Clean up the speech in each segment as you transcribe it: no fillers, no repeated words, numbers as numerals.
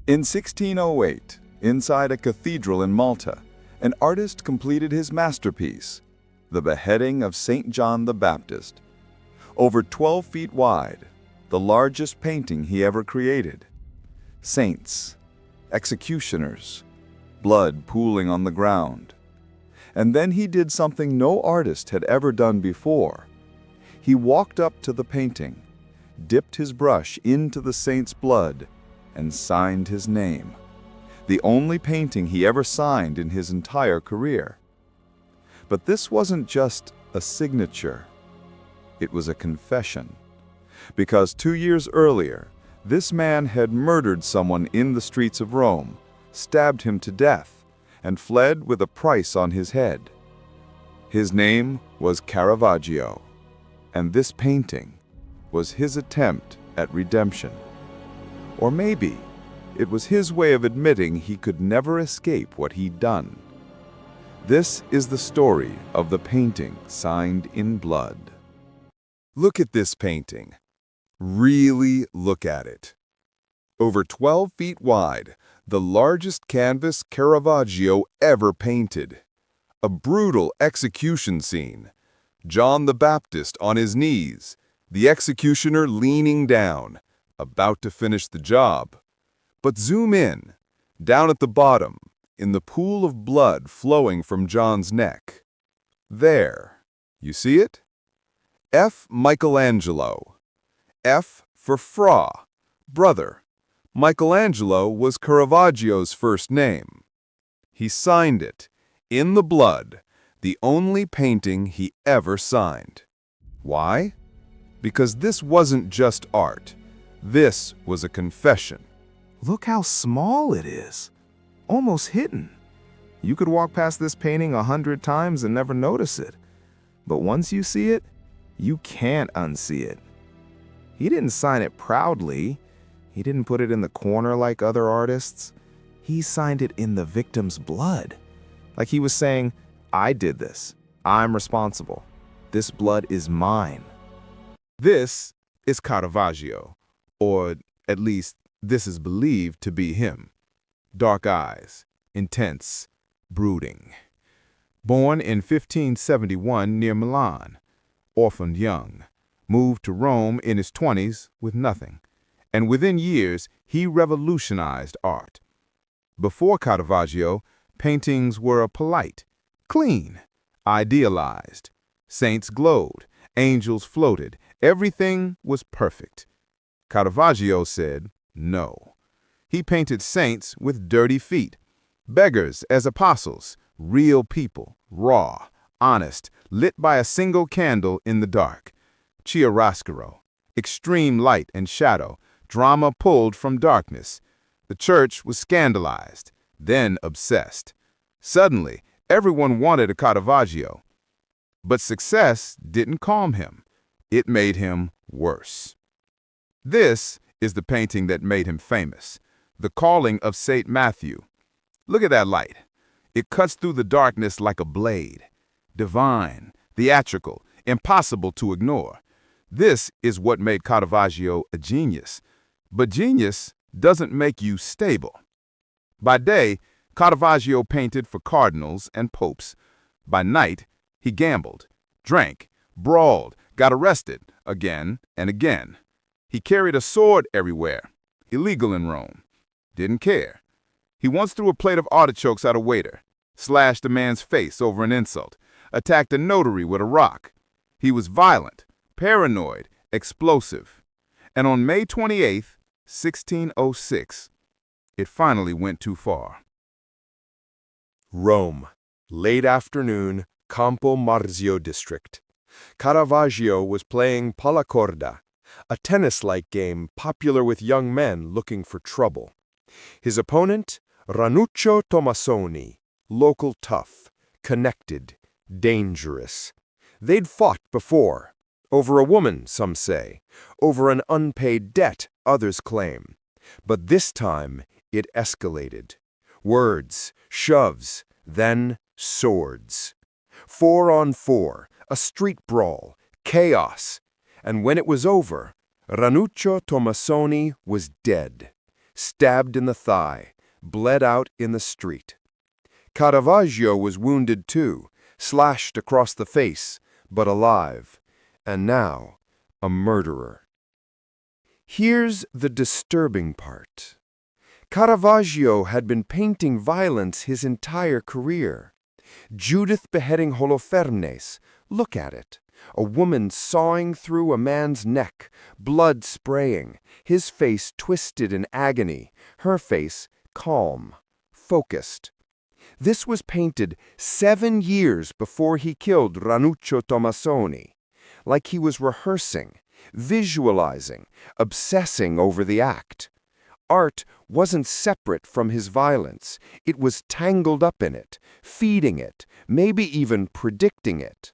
In 1608, inside a cathedral in Malta, an artist completed his masterpiece, the Beheading of St. John the Baptist. Over 12 feet wide, the largest painting he ever created. Saints, executioners, blood pooling on the ground. And then he did something no artist had ever done before. He walked up to the painting, dipped his brush into the saint's blood, and signed his name. The only painting he ever signed in his entire career. But this wasn't just a signature. It was a confession. Because 2 years earlier, this man had murdered someone in the streets of Rome, stabbed him to death, and fled with a price on his head. His name was Caravaggio, and this painting was his attempt at redemption. Or maybe it was his way of admitting he could never escape what he'd done. This is the story of the painting signed in blood. Look at this painting. Really look at it. Over 12 feet wide, the largest canvas Caravaggio ever painted. A brutal execution scene. John the Baptist on his knees, the executioner leaning down, about to finish the job. But zoom in, down at the bottom, in the pool of blood flowing from John's neck. There, you see it? F. Michelangelo. F for Fra, brother. Michelangelo was Caravaggio's first name. He signed it, in the blood, the only painting he ever signed. Why? Because this wasn't just art. This was a confession. Look how small it is. Almost hidden. You could walk past this painting 100 times and never notice it. But once you see it, you can't unsee it. He didn't sign it proudly. He didn't put it in the corner like other artists. He signed it in the victim's blood. Like he was saying, I did this. I'm responsible. This blood is mine. This is Caravaggio, or at least this is believed to be him. Dark eyes, intense, brooding. Born in 1571 near Milan, orphaned young, moved to Rome in his 20s with nothing, and within years he revolutionized art. Before Caravaggio, paintings were polite, clean, idealized. Saints glowed, angels floated, everything was perfect. Caravaggio said no. He painted saints with dirty feet, beggars as apostles, real people, raw, honest, lit by a single candle in the dark. Chiaroscuro, extreme light and shadow, drama pulled from darkness. The church was scandalized, then obsessed. Suddenly, everyone wanted a Caravaggio. But success didn't calm him. It made him worse. This is the painting that made him famous, The Calling of St. Matthew. Look at that light. It cuts through the darkness like a blade. Divine, theatrical, impossible to ignore. This is what made Caravaggio a genius. But genius doesn't make you stable. By day, Caravaggio painted for cardinals and popes. By night, he gambled, drank, brawled, got arrested again and again. He carried a sword everywhere, illegal in Rome. Didn't care. He once threw a plate of artichokes at a waiter, slashed a man's face over an insult, attacked a notary with a rock. He was violent, paranoid, explosive. And on May 28, 1606, it finally went too far. Rome, late afternoon, Campo Marzio district. Caravaggio was playing palla corda, a tennis-like game popular with young men looking for trouble. His opponent, Ranuccio Tomassoni, local tough, connected, dangerous. They'd fought before, over a woman, some say, over an unpaid debt, others claim. But this time, it escalated. Words, shoves, then swords. 4 on 4, a street brawl, chaos. And when it was over, Ranuccio Tomassoni was dead. stabbed in the thigh, bled out in the street. Caravaggio was wounded too, slashed across the face, but alive, and now a murderer. Here's the disturbing part. Caravaggio had been painting violence his entire career. Judith beheading Holofernes, look at it. A woman sawing through a man's neck, blood spraying, his face twisted in agony, her face calm, focused. This was painted 7 years before he killed Ranuccio Tomassoni, like he was rehearsing, visualizing, obsessing over the act. Art wasn't separate from his violence. It was tangled up in it, feeding it, maybe even predicting it.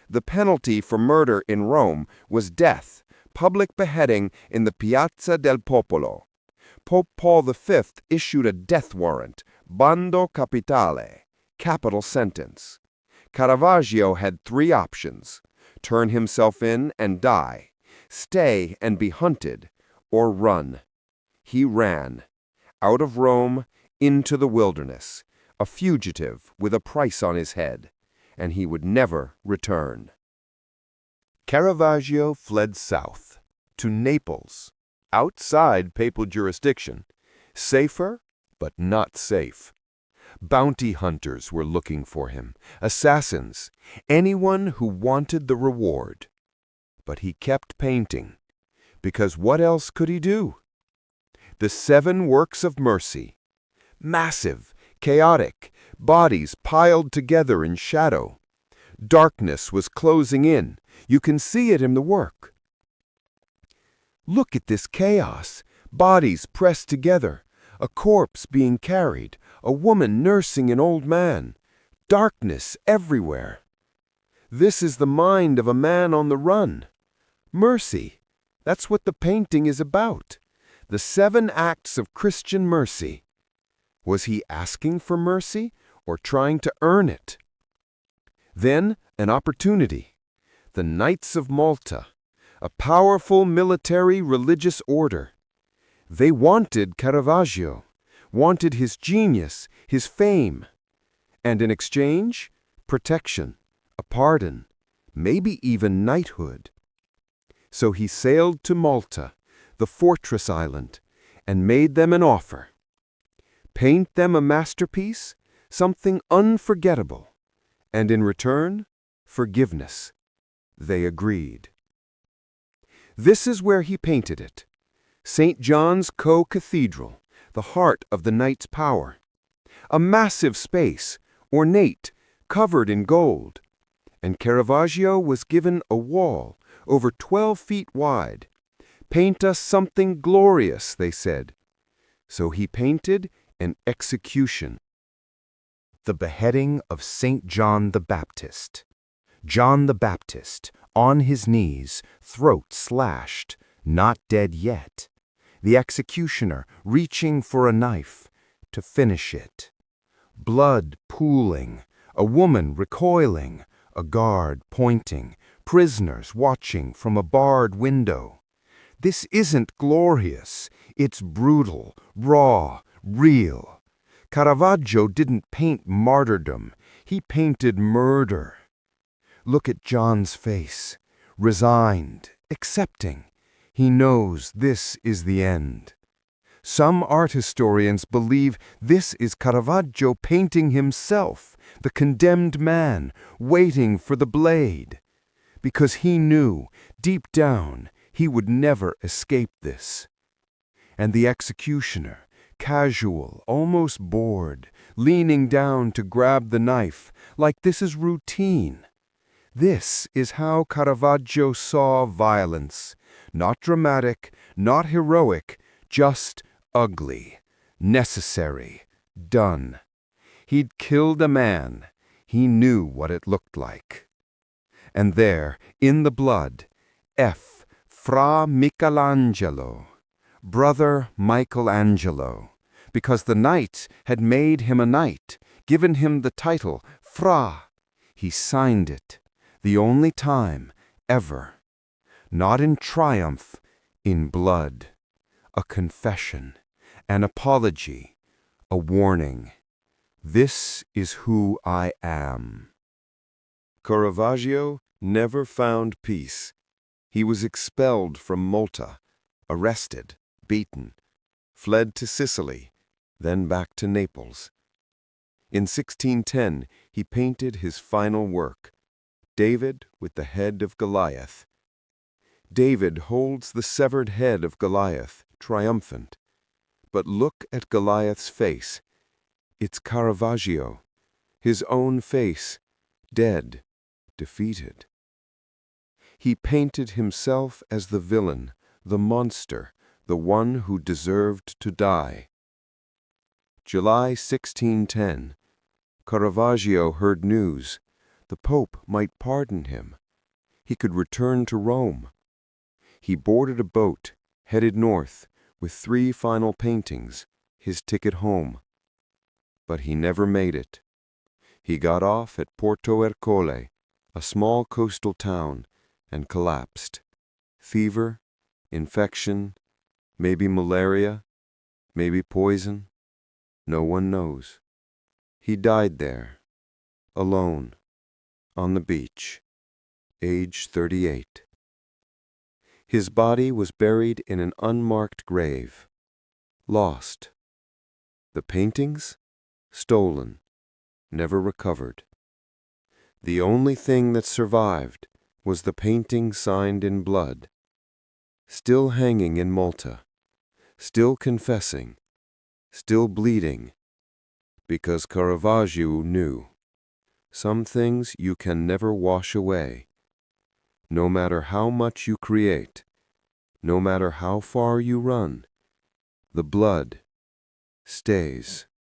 The penalty for murder in Rome was death, public beheading in the Piazza del Popolo. Pope Paul V issued a death warrant, bando capitale, capital sentence. Caravaggio had 3 options: turn himself in and die, stay and be hunted, or run. He ran, out of Rome, into the wilderness, a fugitive with a price on his head, and he would never return. Caravaggio fled south, to Naples, outside papal jurisdiction, safer but not safe. Bounty hunters were looking for him, assassins, anyone who wanted the reward. But he kept painting, because what else could he do? The 7 works of mercy, massive, chaotic, bodies piled together in shadow. Darkness was closing in. You can see it in the work. Look at this chaos, bodies pressed together, a corpse being carried, a woman nursing an old man, darkness everywhere. This is the mind of a man on the run. Mercy, that's what the painting is about. The 7 acts of Christian mercy. Was he asking for mercy or trying to earn it? Then an opportunity. The Knights of Malta, a powerful military religious order. They wanted Caravaggio, wanted his genius, his fame. And in exchange, protection, a pardon, maybe even knighthood. So he sailed to Malta, the fortress island, and made them an offer. Paint them a masterpiece, something unforgettable, and in return, forgiveness. They agreed. This is where he painted it. St. John's Co-Cathedral, the heart of the knight's power. A massive space, ornate, covered in gold. And Caravaggio was given a wall over 12 feet wide. Paint us something glorious, they said. So he painted an execution. The beheading of St. John the Baptist. John the Baptist, on his knees, throat slashed, not dead yet. The executioner reaching for a knife to finish it. Blood pooling, a woman recoiling, a guard pointing, prisoners watching from a barred window. This isn't glorious, it's brutal, raw, real. Caravaggio didn't paint martyrdom, he painted murder. Look at John's face, resigned, accepting. He knows this is the end. Some art historians believe this is Caravaggio painting himself, the condemned man, waiting for the blade. Because he knew, deep down, he would never escape this. And the executioner, casual, almost bored, leaning down to grab the knife, like this is routine. This is how Caravaggio saw violence. Not dramatic, not heroic, just ugly, necessary, done. He'd killed a man. He knew what it looked like. And there, in the blood, F. Fra Michelangelo, Brother Michelangelo, because the knights had made him a knight, given him the title Fra. He signed it, the only time, ever. Not in triumph, in blood. A confession. An apology, a warning. This is who I am. Caravaggio never found peace. He was expelled from Malta, arrested, beaten, fled to Sicily, then back to Naples. In 1610, he painted his final work, David with the head of Goliath. David holds the severed head of Goliath, triumphant. But look at Goliath's face. It's Caravaggio, his own face, dead, defeated. He painted himself as the villain, the monster, the one who deserved to die. July 1610. Caravaggio heard news. The Pope might pardon him. He could return to Rome. He boarded a boat, headed north, with 3 final paintings, his ticket home. But he never made it. He got off at Porto Ercole, a small coastal town, and collapsed. Fever, infection, maybe malaria, maybe poison. No one knows. He died there, alone, on the beach, age 38. His body was buried in an unmarked grave. Lost. The paintings? Stolen. Never recovered. The only thing that survived was the painting signed in blood. Still hanging in Malta. Still confessing. Still bleeding. Because Caravaggio knew. Some things you can never wash away. No matter how much you create, no matter how far you run, the blood stays.